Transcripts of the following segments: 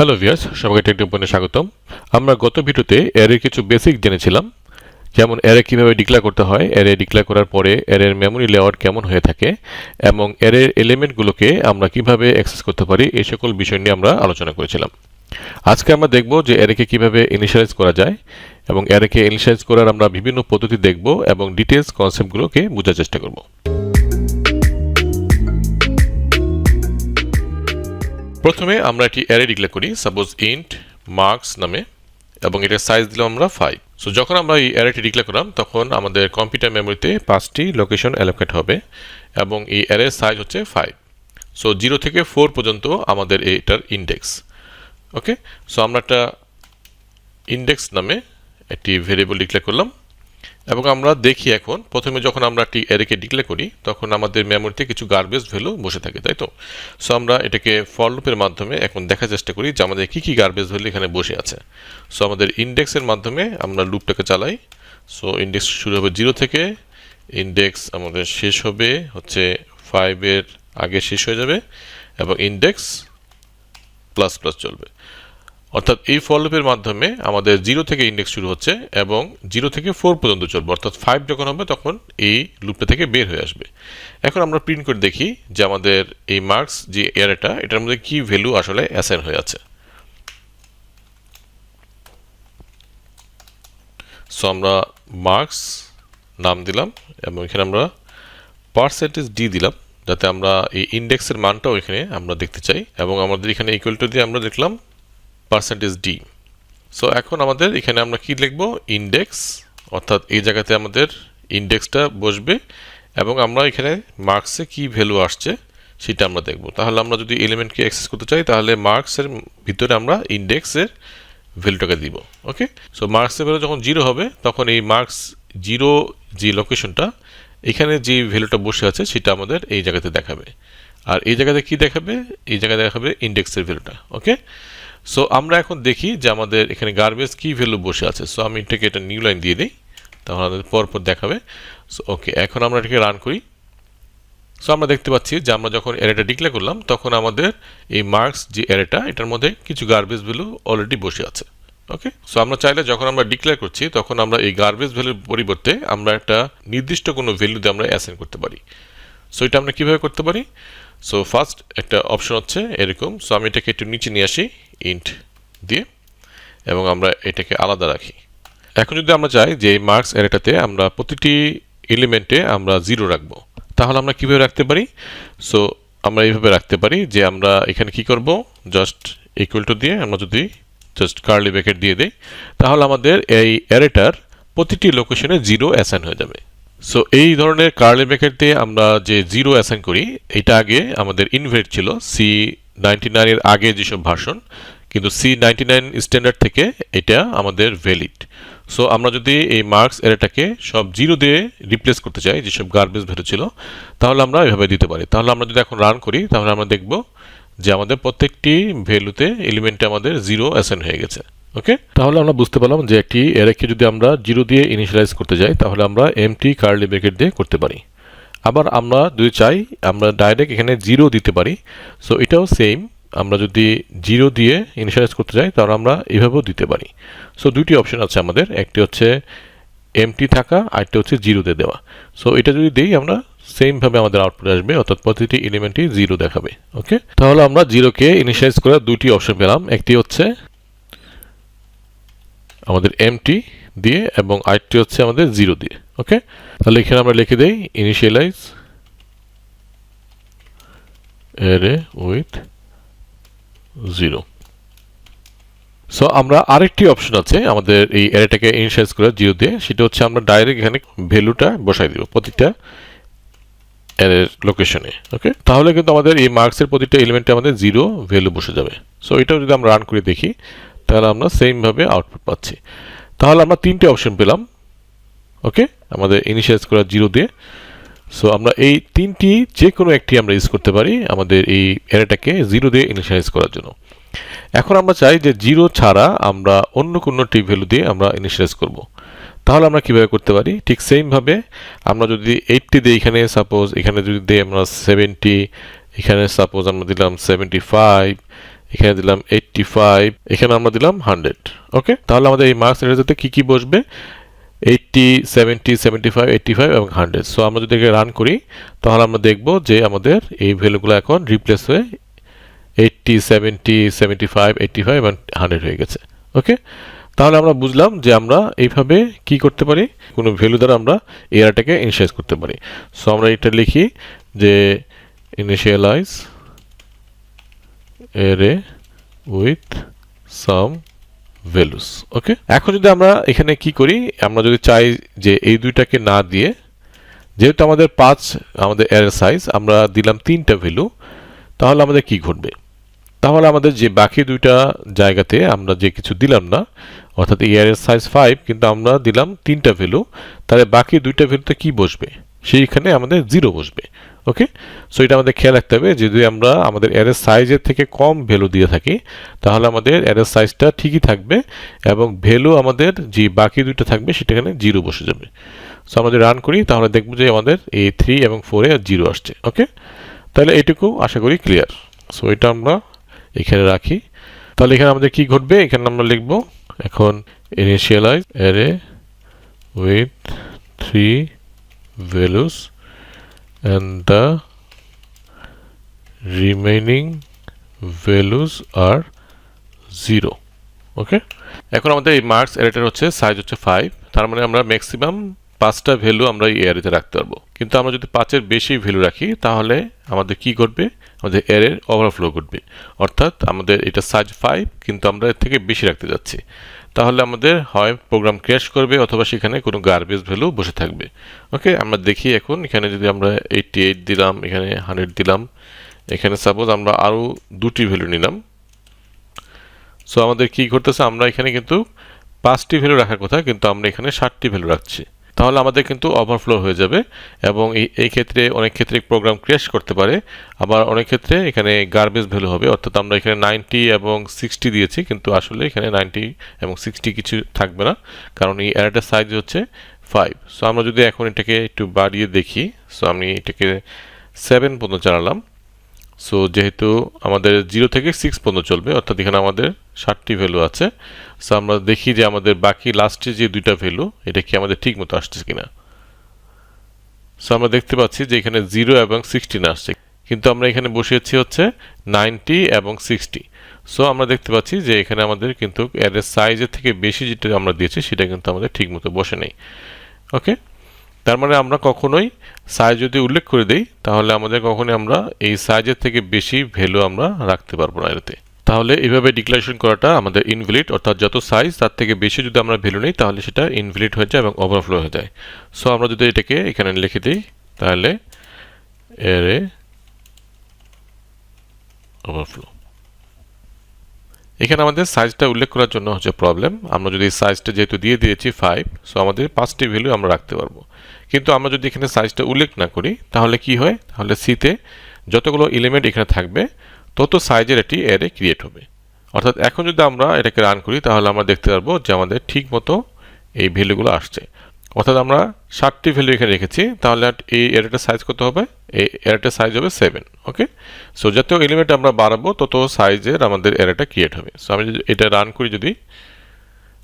Hello viewers, সবাইকে take টিউটোরিয়ালে স্বাগতম। আমরা গত ভিডিওতে অ্যারের কিছু বেসিক জেনেছিলাম, যেমন অ্যারে কিভাবে ডিক্লেয়ার করতে হয়, অ্যারে ডিক্লেয়ার করার পরে অ্যারের মেমরি লেআউট কেমন হয়ে থাকে এবং অ্যারের এলিমেন্টগুলোকে আমরা কিভাবে অ্যাক্সেস করতে পারি, এই সকল বিষয় নিয়ে আমরা আলোচনা করেছিলাম। আজকে আমরা দেখব যে অ্যারেকে কিভাবে ইনিশিয়ালাইজ করা যায় এবং অ্যারেকে ইনিশিয়ালাইজ করার আমরা বিভিন্ন পদ্ধতি দেখব এবং ডিটেইলস কনসেপ্টগুলোকে বোঝার চেষ্টা করব। প্রথমে আমরা একটি অ্যারে ডিক্লেয়ার করি, সাপোজ ইন্ট মার্কস নামে, এবং এটার সাইজ দিলাম আমরা 5। সো যখন আমরা এই অ্যারেটি ডিক্লেয়ার করলাম তখন আমাদের কম্পিউটার মেমোরিতে 5টি লোকেশন অ্যালোকেট হবে এবং এই অ্যারের সাইজ হচ্ছে 5। সো 0 থেকে 4 পর্যন্ত আমাদের এটার ইন্ডেক্স। ওকে, সো আমরা একটা ইন্ডেক্স নামে একটি ভেরিয়েবল ডিক্লেয়ার করলাম এবং আমরা দেখি এখন প্রথমে যখন আমরা একটি অ্যারেকে ডিক্লেয়ার করি তখন আমাদের মেমোরিতে কিছু গার্বেজ ভ্যালু বসে থাকে, তাই তো? সো আমরা এটাকে ফর লুপের মাধ্যমে এখন দেখার চেষ্টা করি যে আমাদের কী গার্বেজ ভ্যালু এখানে বসে আছে। সো আমাদের ইন্ডেক্সের মাধ্যমে আমরা লুপটাকে চালাই। সো ইন্ডেক্স শুরু হবে 0 থেকে, ইন্ডেক্স আমাদের শেষ হবে হচ্ছে 5-এর আগে শেষ হয়ে যাবে এবং ইন্ডেক্স প্লাস প্লাস চলবে। অর্থাৎ এই ফর লুপের মাধ্যমে আমাদের 0 থেকে ইন্ডেক্স শুরু হচ্ছে এবং 0 থেকে 4 পর্যন্ত চলবে, অর্থাৎ 5 যখন হবে তখন এই লুপটা থেকে বের হয়ে আসবে। এখন আমরা প্রিন্ট করে দেখি যে আমাদের এই মার্কস যে অ্যারেটা, এটার মধ্যে কি ভ্যালু আসলে অ্যাসাইন হয়ে আছে। সো আমরা মার্কস নাম দিলাম এবং এখানে আমরা % d দিলাম যাতে আমরা এই ইন্ডেক্সের মানটাও এখানে আমরা দেখতে চাই, এবং আমাদের এখানে ইকুয়াল টু দিয়ে আমরা দেখলাম % d। সো এখন আমাদের এখানে আমরা কি লিখব, ইন্ডেক্স, অর্থাৎ এই জায়গাতে আমাদের ইন্ডেক্সটা বসবে এবং আমরা এখানে মার্কসে কি ভ্যালু আসছে সেটা আমরা দেখব। তাহলে আমরা যদি এলিমেন্টকে অ্যাক্সেস করতে চাই তাহলে মার্কসের ভিতরে আমরা ইন্ডেক্সের ভ্যালুটাকে দিব। ওকে, সো মার্কসের ভ্যালু যখন 0 হবে তখন এই মার্কস 0 যে লোকেশনটা, এখানে যে ভ্যালুটা বসে আছে সেটা আমাদের এই জায়গাতে দেখাবে। আর এই জায়গাতে কি দেখাবে, এই জায়গায় দেখাবে ইন্ডেক্সের ভ্যালুটা। ওকে, সো আমরা এখন দেখি যে আমাদের এখানে গার্বেজ কি ভ্যালু বসে আছে। সো আমি এটাকে একটা নিউ লাইন দিয়ে দিই, তাহলে আমাদের পরপর দেখাবে। সো ওকে, এখন আমরা এটাকে রান করি। সো আমরা দেখতে পাচ্ছি যে আমরা যখন অ্যারেটা ডিক্লেয়ার করলাম তখন আমাদের এই মার্কস যে অ্যারেটা, এটার মধ্যে কিছু গার্বেজ ভ্যালু অলরেডি বসে আছে। ওকে, সো আমরা চাইলে যখন আমরা ডিক্লেয়ার করছি তখন আমরা এই গার্বেজ ভ্যালুর পরিবর্তে আমরা একটা নির্দিষ্ট কোনো ভ্যালু দিয়ে আমরা অ্যাসাইন করতে পারি। সো এটা আমরা কিভাবে করতে পারি? সো ফার্স্ট একটা অপশন হচ্ছে এরকম। সো আমি এটাকে একটু নিচে নিয়ে আসি ইন্ট দিয়ে এবং আমরা এটাকে আলাদা রাখি। এখন যদি আমরা চাই যে এই মার্কস অ্যারেটাতে আমরা প্রতিটি এলিমেন্টে আমরা 0 রাখবো, তাহলে আমরা কিভাবে রাখতে পারি? সো আমরা এইভাবে রাখতে পারি যে আমরা এখানে কি করব, জাস্ট ইকুয়াল টু দিয়ে আমরা যদি জাস্ট কার্লি ব্র্যাকেট দিয়ে দেই তাহলে আমাদের এই অ্যারেটার প্রতিটি লোকেশনে 0 অ্যাসাইন হয়ে যাবে। সো এই ধরনের কার্লি ব্র্যাকেট দিয়ে আমরা যে 0 অ্যাসাইন করি, এটা আগে আমাদের ইনভ্যালিড ছিল C99 এর আগে যেসব ভার্সন, কিন্তু C99 স্ট্যান্ডার্ড থেকে এটা আমাদের ভ্যালিড। সো আমরা যদি এই মার্কস অ্যারেটাকে সব 0 দিয়ে রিপ্লেস করতে চাই, যেসব গার্বেজ ভ্যালু ছিল, তাহলে আমরা এভাবে দিতে পারি। তাহলে আমরা যদি এখন রান করি তাহলে আমরা দেখব যে আমাদের প্রত্যেকটি ভ্যালুতে এলিমেন্টে আমাদের 0 অ্যাসাইন হয়ে গেছে। ওকে, তাহলে আমরা বুঝতে পারলাম যে একটি অ্যারেকে যদি আমরা 0 দিয়ে ইনিশিয়ালাইজ করতে যাই তাহলে আমরা এমটি কার্লি ব্র্যাকেট দিয়ে করতে পারি। আবার আমরা যদি চাই আমরা ডাইরেক্ট এখানে 0 দিতে পারি। সো এটাও সেম, আমরা যদি 0 দিয়ে ইনিশিয়ালাইজ করতে যাই তাহলে আমরা এভাবেও দিতে পারি। সো দুইটি অপশন আছে আমাদের, একটি হচ্ছে এমটি থাকা, আরেকটি হচ্ছে 0 দিয়ে দেওয়া। সো এটা যদি দেই আমরা সেমভাবে আমাদের আউটপুট আসবে, অর্থাৎ প্রতিটি এলিমেন্টই 0 দেখাবে। ওকে, তাহলে আমরা 0কে ইনিশিয়ালাইজ করার দুইটি অপশন পেলাম, একটি হচ্ছে আমাদের এমটি দিয়ে এবং আরেকটি হচ্ছে আমাদের 0 দিয়ে। ওকে, তাহলে এখানে আমরা লিখে দেই ইনিশিয়ালাইজ অ্যারে উইথ 0। সো আমরা আরেকটি অপশন আছে আমাদের এই অ্যারেটাকে ইনিশিয়ালাইজ করার 0 দিয়ে, সেটা হচ্ছে আমরা ডাইরেক্ট এখানে ভ্যালুটা বসাই দিব প্রতিটা অ্যারের লোকেশনে। ওকে, তাহলে কিন্তু আমাদের এই মার্কসের প্রতিটা এলিমেন্টে আমাদের 0 ভ্যালু বসে যাবে। সো এটাও যদি আমরা রান করে দেখি তাহলে আমরা সেমভাবে আউটপুট পাচ্ছি। তাহলে আমরা তিনটে অপশন পেলাম। ওকে, আমাদের ইনিশিয়ালাইজ করার 0 দিয়ে। সো আমরা এই তিনটি যে কোনো একটি আমরা ইউজ করতে পারি আমাদের এই অ্যারেটাকে 0 দিয়ে ইনিশিয়ালাইজ করার জন্য। এখন আমরা চাই যে 0 ছাড়া আমরা অন্য কোনো টি ভ্যালু দিয়ে আমরা ইনিশিয়ালাইজ করব। তাহলে আমরা কিভাবে করতে পারি? ঠিক সেমভাবে আমরা যদি 80 দিই এখানে, সাপোজ এখানে যদি দিই আমরা 70, এখানে সাপোজ আমরা দিলাম 75, এখানে দিলাম 85, এখানে আমরা দিলাম 100। ওকে, তাহলে আমাদের এই মার্কস অ্যারেতে কি কি বসবে? 80, 70, 75, 85 এবং 100। সো আমরা যদি এটাকে রান করি তাহলে আমরা দেখব যে আমাদের এই ভ্যালুগুলো এখন রিপ্লেস হয়ে 80, 70, 75, 85 এবং 100 হয়ে গেছে। ওকে, তাহলে আমরা বুঝলাম যে আমরা এইভাবে কি করতে পারি, কোনো ভ্যালু দ্বারা আমরা এই অ্যারেটাকে ইনিশিয়ালাইজ করতে পারি। সো আমরা এটা লিখি যে initialize array with some values. Okay, এখন যদি আমরা এখানে কি করি, আমরা যদি চাই যে এই দুইটাকে না দিয়ে, যেহেতু আমাদের 5 আমাদের অ্যারে সাইজ, আমরা দিলাম 3টা ভ্যালু, তাহলে আমাদের কি ঘটবে? তাহলে আমাদের যে বাকি দুইটা জায়গাতে আমরা যে কিছু দিলাম না, অর্থাৎ এই অ্যারে সাইজ 5 কিন্তু আমরা দিলাম 3টা ভ্যালু, তাহলে বাকি দুইটা ভ্যালুতে কি বসবে? সেইখানে আমাদের 0 বসবে। ওকে, সো এটা আমাদের খেয়াল রাখতে হবে, যদি আমরা আমাদের অ্যারে সাইজের থেকে কম ভ্যালু দিয়ে থাকি তাহলে আমাদের অ্যারে সাইজটা ঠিকই থাকবে এবং ভ্যালু আমাদের যে বাকি দুইটা থাকবে সেটাখানে 0 বসে যাবে। সো আমরা যদি রান করি তাহলে দেখব যে আমাদের এই 3 এবং 4 এ 0 আসছে। ওকে, তাহলে এটুকু আশা করি ক্লিয়ার। সো এটা আমরা এখানে রাখি। তাহলে এখানে আমাদের কি ঘটবে, এখানে আমরা লিখব এখন initialize array with 3 values and the remaining values are 0. Okay, এখন আমাদের এই মার্কস অ্যারেটার হচ্ছে সাইজ হচ্ছে 5, তার মানে আমরা ম্যাক্সিমাম 5টা ভ্যালু আমরা এই অ্যারেতে রাখতে পারবো। কিন্তু আমরা যদি 5-এর বেশি ভ্যালু রাখি তাহলে আমাদের কি ঘটবে? আমাদের অ্যারের ওভারফ্লো ঘটবে, অর্থাৎ আমাদের এটা সাইজ 5 কিন্তু আমরা এর থেকে বেশি রাখতে যাচ্ছি, তাহলে আমাদের হয় প্রোগ্রাম ক্র্যাশ করবে অথবা সেখানে কোনো গার্বেজ ভ্যালু বসে থাকবে। ওকে, আমরা দেখি এখন এখানে যদি আমরা 88 দিলাম, এখানে 100 দিলাম, এখানে সাপোজ আমরা আরও 2টি ভ্যালু নিলাম। সো আমাদের কি ঘটতেছে, আমরা এখানে কিন্তু 5টি ভ্যালু রাখার কথা কিন্তু আমরা এখানে 60টি ভ্যালু রাখছি, তাহলে আমাদের কিন্তু ওভারফ্লো হয়ে যাবে এবং এই ক্ষেত্রে অনেক ক্ষেত্রে প্রোগ্রাম ক্র্যাশ করতে পারে, আবার অনেক ক্ষেত্রে এখানে গার্বেজ ভ্যালু হবে, অর্থাৎ আমরা এখানে 90 এবং 60 দিয়েছি কিন্তু আসলে এখানে 90 এবং 60 কিছু থাকবে না, কারণ এই অ্যারেটার সাইজ হচ্ছে 5। সো আমরা যদি এখন এটাকে একটু বাড়িয়ে দেখি, সো আমি এটাকে 7 পর্যন্ত চালালাম। সো যেহেতু আমাদের 0 থেকে 6 পর্যন্ত চলবে, অর্থাৎ এখানে আমাদের 60টি ভ্যালু আছে। সো আমরা দেখি যে আমাদের বাকি লাস্টে যে দুইটা ভ্যালু এটা কি আমাদের ঠিক মতো আসছে কিনা। সো আমরা দেখতে পাচ্ছি যে এখানে 0 এবং 16 আসছে, কিন্তু আমরা এখানে বসিয়েছি হচ্ছে 90 এবং 60। সো আমরা দেখতে পাচ্ছি যে এখানে আমাদের কিন্তু অ্যারের সাইজের থেকে বেশি যেটা আমরা দিয়েছি সেটা কিন্তু আমাদের ঠিক মতো বসে নেই। ওকে, তার মানে আমরা কখনোই সাইজ যদি উল্লেখ করে দেই তাহলে আমাদের কখনোই আমরা এই সাইজের থেকে বেশি ভ্যালু আমরা রাখতে পারবো না এতে। তাহলে এইভাবে ডিক্লারেশন করাটা আমাদের ইনভ্যালিড, অর্থাৎ যত সাইজ তার থেকে বেশি যদি আমরা ভ্যালু নিই তাহলে সেটা ইনভ্যালিড হয়ে যায় এবং ওভারফ্লো হয়ে যায়। সো আমরা যদি এটাকে এখানে লিখে দিই তাহলে অ্যারে ওভারফ্লো। এখানে আমাদের সাইজটা উল্লেখ করার জন্য হচ্ছে প্রবলেম, আমরা যদি সাইজটা যেহেতু দিয়ে দিয়েছি 5, সো আমাদের 5টি ভ্যালু আমরা রাখতে পারবো, কিন্তু আমরা যদি এখানে সাইজটা উল্লেখ না করি তাহলে কি হয়, তাহলে সিতে যতগুলো এলিমেন্ট এখানে থাকবে তত সাইজের একটি অ্যারে ক্রিয়েট হবে। অর্থাৎ এখন যদি আমরা এটাকে রান করি তাহলে আমরা দেখতে পারবো যে আমাদের ঠিক মতো এই ভ্যালুগুলো আসছে, অর্থাৎ আমরা 60টি ভ্যালু এখানে রেখেছি, তাহলে এই অ্যারেটার সাইজ কত হবে? এই অ্যারেটার সাইজ হবে 7। ওকে, সো যত এলিমেন্ট আমরা বাড়াবো তত সাইজের আমাদের অ্যারেটা ক্রিয়েট হবে। সো আমি যদি এটা রান করি যদি,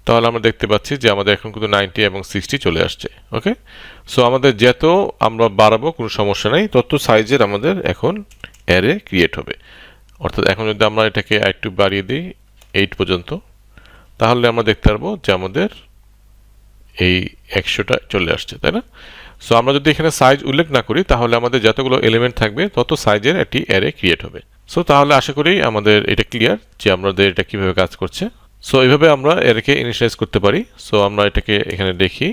তাহলে আমরা দেখতে পাচ্ছি যে আমাদের এখন কিন্তু 90 এবং 60 চলে আসছে। ওকে, সো আমাদের যত আমরা বাড়াবো কোনো সমস্যা নেই, তত সাইজের আমাদের এখন অ্যারে ক্রিয়েট হবে। অর্থাৎ এখন যদি আমরা এটাকে একটু বাড়িয়ে দিই 8 পর্যন্ত, তাহলে আমরা দেখতে পারবো যে আমাদের এই 100টা চলে আসছে, তাই না? সো আমরা যদি এখানে সাইজ উল্লেখ না করি তাহলে আমাদের যতগুলো এলিমেন্ট থাকবে তত সাইজের একটি অ্যারে ক্রিয়েট হবে। সো তাহলে আশা করি আমাদের এটা ক্লিয়ার যে আমাদের এটা কিভাবে কাজ করছে। সো এইভাবে আমরা অ্যারেকে ইনিশিয়ালাইজ করতে পারি। সো আমরা এটাকে এখানে দেখি,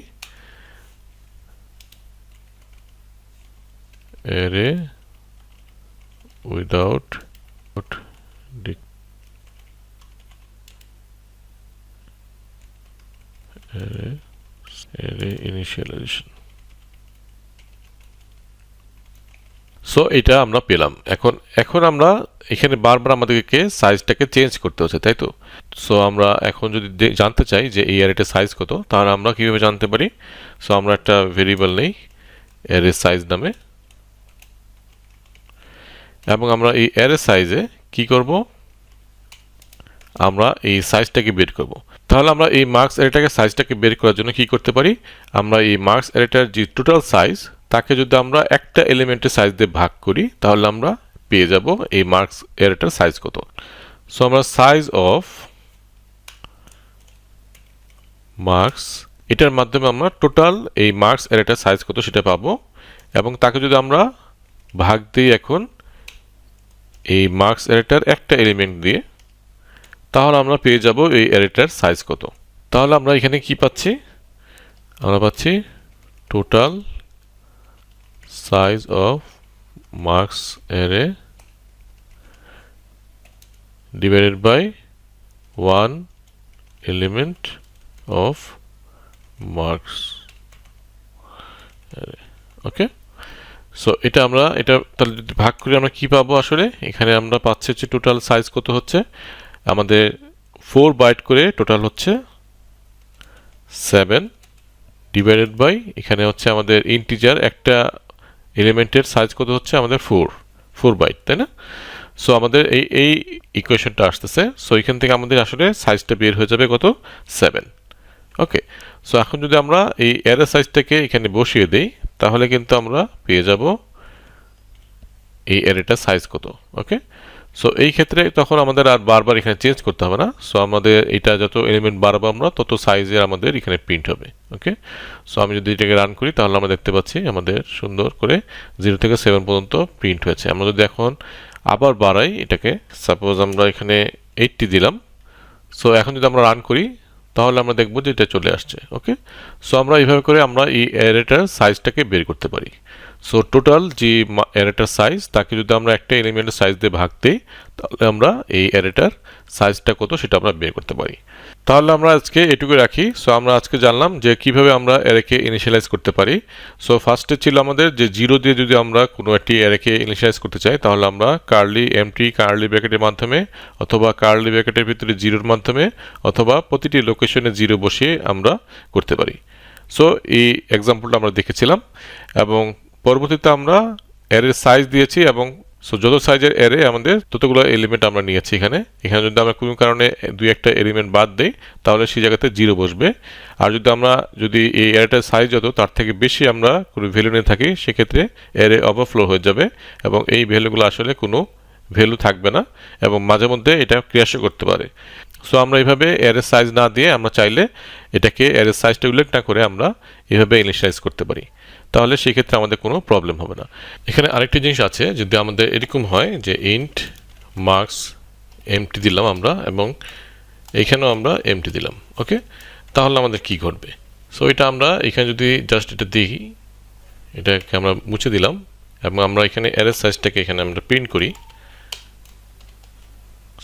array without array initialization. So এটা আমরা পেলাম। এখন আমরা এখানে বারবার আমাদেরকে সাইজটাকে চেঞ্জ করতে হচ্ছে, তাই তো? সো আমরা এখন যদি জানতে চাই যে এই অ্যারেটার সাইজ কত, তাহলে আমরা কিভাবে জানতে পারি? সো আমরা একটা ভেরিয়েবল নেই অ্যারে সাইজ নামে, এবং আমরা এই অ্যারে সাইজে কি করব, আমরা এই সাইজটাকে বের করব। তাহলে আমরা এই মার্কস অ্যারেটাকে সাইজটাকে বের করার জন্য কি করতে পারি, আমরা এই মার্কস অ্যারেটার যে টোটাল সাইজ তাকে যদি আমরা একটা এলিমেন্টের সাইজ দিয়ে ভাগ করি তাহলে আমরা পেয়ে যাব এই মার্কস অ্যারেটার সাইজ কত। সো আমরা সাইজ অফ মার্কস এটার মাধ্যমে আমরা টোটাল এই মার্কস অ্যারেটার সাইজ কত সেটা পাবো, এবং তাকে যদি আমরা ভাগ দিই এখন এই মার্কস অ্যারেটার একটা এলিমেন্ট দিয়ে, তাহলে আমরা পেয়ে যাব এই অ্যারেটার সাইজ কত। তাহলে আমরা এখানে কি পাচ্ছি, আমরা পাচ্ছি total size of marks array divided by 1 element of marks array. Okay, so এটা আমরা এটা তাহলে যদি ভাগ করি আমরা কি পাবো, আসলে এখানে আমরা পাচ্ছি হচ্ছে টোটাল সাইজ কত হচ্ছে আমাদের 4 বাইট করে টোটাল হচ্ছে 7 ডিভাইডেড বাই এখানে হচ্ছে আমাদের ইন্টিজার একটা এলিমেন্টের সাইজ কত হচ্ছে আমাদের 4 বাইট, তাই না? সো আমাদের এই ইকুয়েশনটা আসতেছে, সো এখান থেকে আমাদের আসলে সাইজটা বের হয়ে যাবে কত, 7। ওকে, সো এখন যদি আমরা এই অ্যারে সাইজটাকে এখানে বসিয়ে দেই তাহলে কিন্তু আমরা পেয়ে যাব এই অ্যারেটার সাইজ কত। ওকে, সো এই ক্ষেত্রে তখন আমাদের আর বারবার এখানে চেঞ্জ করতে হবে না, সো আমাদের এটা যত এলিমেন্ট বাড়াবো আমরা তত সাইজের আমাদের এখানে প্রিন্ট হবে। ওকে, সো আমি যদি এটাকে রান করি তাহলে আমরা দেখতে পাচ্ছি আমাদের সুন্দর করে 0 থেকে 7 পর্যন্ত প্রিন্ট হয়েছে। আমরা যদি এখন আবার বাড়াই এটাকে, সাপোজ আমরা এখানে 80 দিলাম, সো এখন যদি আমরা রান করি তাহলে আমরা দেখব যে এটা চলে আসছে। ওকে, সো আমরা এইভাবে করে আমরা এই অ্যারেটার সাইজটাকে বের করতে পারি। সো টোটাল যে অ্যারেটার সাইজ তাকে যদি আমরা একটা এলিমেন্টের সাইজ দিয়ে ভাগ দিই তাহলে আমরা এই অ্যারেটার সাইজটা কত সেটা আমরা বের করতে পারি। তাহলে আমরা আজকে এটুকু রাখি। সো আমরা আজকে জানলাম যে কিভাবে আমরা অ্যারেকে ইনিশিয়ালাইজ করতে পারি। সো ফার্স্টে ছিল আমাদের যে 0 দিয়ে যদি আমরা কোনো একটি অ্যারেকে ইনিশিয়ালাইজ করতে চাই তাহলে আমরা এমটি কার্লি ব্র্যাকেটের মাধ্যমে অথবা কার্লি ব্র্যাকেটের ভিতরে 0-এর মাধ্যমে অথবা প্রতিটি লোকেশনে 0 বসিয়ে আমরা করতে পারি। সো এই এক্সাম্পলটা আমরা দেখেছিলাম এবং পরবর্তীতে আমরা অ্যারের সাইজ দিয়েছি এবং সো যত সাইজের অ্যারে আমাদের ততগুলো এলিমেন্ট আমরা নিয়েছি এখানে যদি আমরা কোনো কারণে 2-1টা এলিমেন্ট বাদ দেই তাহলে সেই জায়গাতে 0 বসবে। আর যদি এই অ্যারেটার সাইজ যত তার থেকে বেশি আমরা কোনো ভ্যালু নিয়ে থাকি সেক্ষেত্রে অ্যারে ওভারফ্লো হয়ে যাবে এবং এই ভ্যালুগুলো আসলে কোনো ভ্যালু থাকবে না এবং মাঝে মধ্যে এটা ক্রিয়াশীল করতে পারে। সো আমরা এইভাবে অ্যারের সাইজ না দিয়ে আমরা চাইলে এটাকে অ্যারের সাইজটা উল্লেখ না করে আমরা এভাবে ইনিশিয়ালাইজ করতে পারি, তাহলে সেই ক্ষেত্রে আমাদের কোনো প্রবলেম হবে না। এখানে আরেকটি জিনিস আছে, যদি আমাদের এরকম হয় যে ইন্ট মার্কস এমটি দিলাম আমরা এবং এইখানেও আমরা এমটি দিলাম, ওকে, তাহলে আমাদের কি ঘটবে। সো এটা আমরা এখানে যদি জাস্ট এটা দেখি, এটাকে আমরা মুছে দিলাম এবং আমরা এখানে অ্যারে সাইজটাকে এখানে আমরা প্রিন্ট করি।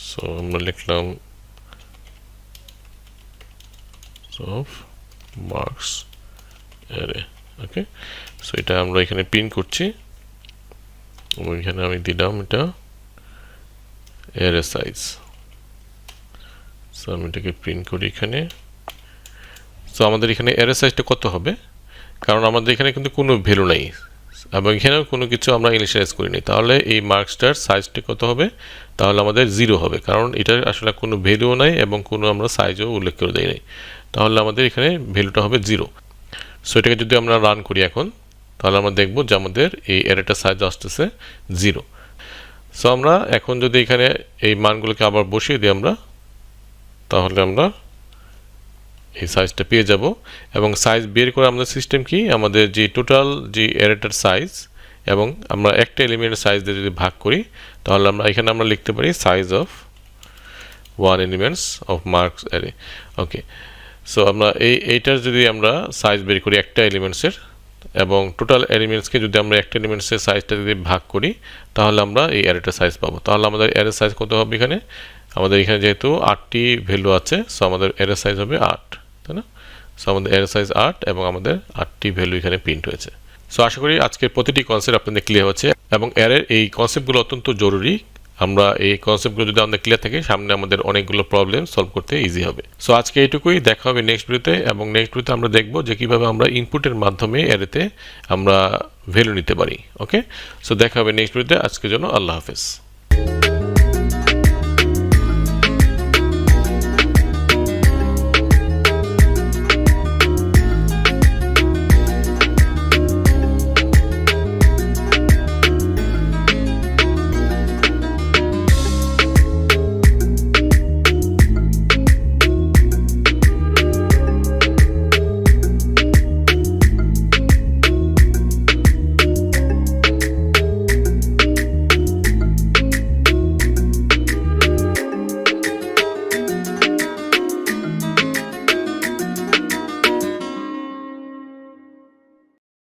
সো আমরা লিখলাম of marks array. Okay, so এটা আমরা এখানে প্রিন্ট করছি এবং এখানে আমি দিলাম এটা অ্যারে সাইজ। সো আমি এটাকে প্রিন্ট করি এখানে। সো আমাদের এখানে অ্যারে সাইজটা কত হবে, কারণ আমাদের এখানে কিন্তু কোনো ভ্যালু নাই এবং এখানেও কোনো কিছু আমরা ইনিশিয়ালাইজ করিনি, তাহলে এই মার্কসটার সাইজটা কত হবে, তাহলে আমাদের 0 হবে, কারণ এটার আসলে কোনো ভ্যালুও নাই এবং কোনো আমরা সাইজও উল্লেখ করে দেই নাই, তাহলে আমাদের এখানে ভ্যালুটা হবে 0। সো এটাকে যদি আমরা রান করি এখন তাহলে আমরা দেখব যে আমাদের এই অ্যারেটার সাইজ আসতেছে 0। সো আমরা এখন যদি এখানে এই মানগুলোকে আবার বসিয়ে দিই আমরা, তাহলে আমরা এই সাইজটা পেয়ে যাব এবং সাইজ বের করে আমাদের সিস্টেম কি, আমাদের যে টোটাল যে অ্যারেটার সাইজ এবং আমরা একটা এলিমেন্টের সাইজ দিয়ে যদি ভাগ করি তাহলে আমরা এখানে আমরা লিখতে পারি size of 1 elements of marks array. Okay, so আমরা এইটার যদি আমরা সাইজ বের করি একটা এলিমেন্টসের এবং টোটাল এলিমেন্টসকে যদি আমরা একটা এলিমেন্টসের সাইজটা যদি ভাগ করি তাহলে আমরা এই অ্যারেটার সাইজ পাবো। তাহলে আমাদের অ্যারে সাইজ কত হবে, এখানে আমাদের এখানে যেহেতু 8টি ভ্যালু আছে সো আমাদের অ্যারে সাইজ হবে 8, তাই না? সো আমাদের অ্যারে সাইজ 8 এবং আমাদের 8টি ভ্যালু এখানে প্রিন্ট হয়েছে। সো আশা করি আজকের প্রতিটি কনসেপ্ট আপনাদের ক্লিয়ার হচ্ছে এবং অ্যারের এই কনসেপ্টগুলো অত্যন্ত জরুরি। আমরা এই কনসেপ্টগুলো যদি আমাদের ক্লিয়ার থাকে সামনে আমাদের অনেকগুলো প্রবলেম সলভ করতে ইজি হবে। সো আজকে এইটুকুই, দেখা হবে নেক্সট ভিডিওতে এবং নেক্সট ভিডিওতে আমরা দেখব যে কিভাবে আমরা ইনপুটের মাধ্যমে অ্যারেতে আমরা ভ্যালু নিতে পারি। ওকে, সো দেখা হবে নেক্সট ভিডিওতে। আজকের জন্য আল্লাহ হাফেজ।